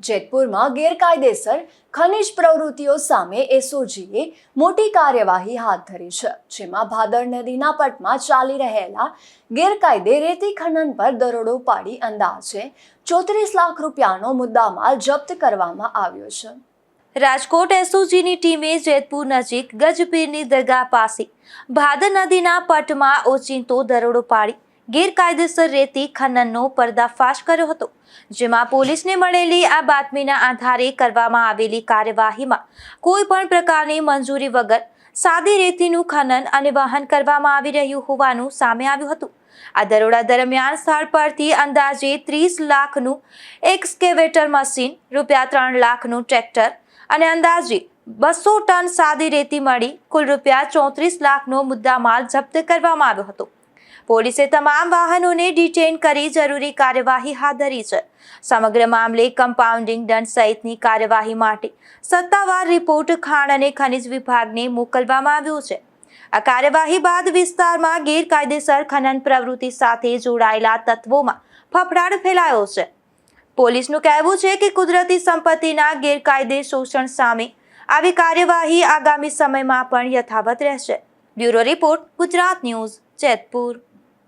જેતપુરમાં ગેરકાયદેસર ખનિજ પ્રવૃત્તિઓ સામે એસઓજીએ મોટી કાર્યવાહી હાથ ધરી છે, જેમાં ભાદર નદીના પટમાં ચાલી રહેલા ગેરકાયદે રેતી ખનન પર દરોડો પાડી અંદાજે 34 લાખ રૂપિયાનો મુદ્દામાલ જપ્ત કરવામાં આવ્યો છે। રાજકોટ એસઓજીની ટીમે જેતપુર નજીક ગજપીરની દરગાહ પાસે ભાદર નદીના પટમાં ઓચિંતો દરોડો પાડી ગેરકાયદેસર રેતી ખનનનો પર્દાફાશ કર્યો હતો, જેમાં પોલીસને મળેલી આ બાતમીના આધારે કરવામાં આવેલી કાર્યવાહીમાં કોઈ પણ પ્રકારની મંજૂરી વગર સાદી રેતીનું ખનન અને વહન કરવામાં આવી રહ્યું હોવાનું સામે આવ્યું હતું। આ દરોડા દરમિયાન સ્થળ પરથી અંદાજે 30 લાખનું એક્સકેવેટર મશીન, ₹3 લાખનું ટ્રેક્ટર અને અંદાજે 200 ટન સાદી રેતી મળી કુલ ₹34 લાખનો મુદ્દામાલ જપ્ત કરવામાં આવ્યો હતો। પોલીસે તમામ વાહનોને ડિટેઇન કરી જરૂરી કાર્યવાહી હાથ ધરી છે। સમગ્ર મામલે કમ્પાઉન્ડિંગ દંડ સહિતની કાર્યવાહી માટે સત્તાવાર રિપોર્ટ ખાણ અને ખનિજ વિભાગને મોકલવામાં આવ્યો છે। આ કાર્યવાહી બાદ વિસ્તારમાં ગેરકાયદેસર ખનન પ્રવૃત્તિ સાથે જોડાયેલા તત્વોમાં ફફડાટ ફેલાયો છે। પોલીસનું કહેવું છે કે કુદરતી સંપત્તિના ગેરકાયદે શોષણ સામે આવી કાર્યવાહી આગામી સમયમાં પણ યથાવત રહેશે। Bureau report, Gujarat news, Jetpur.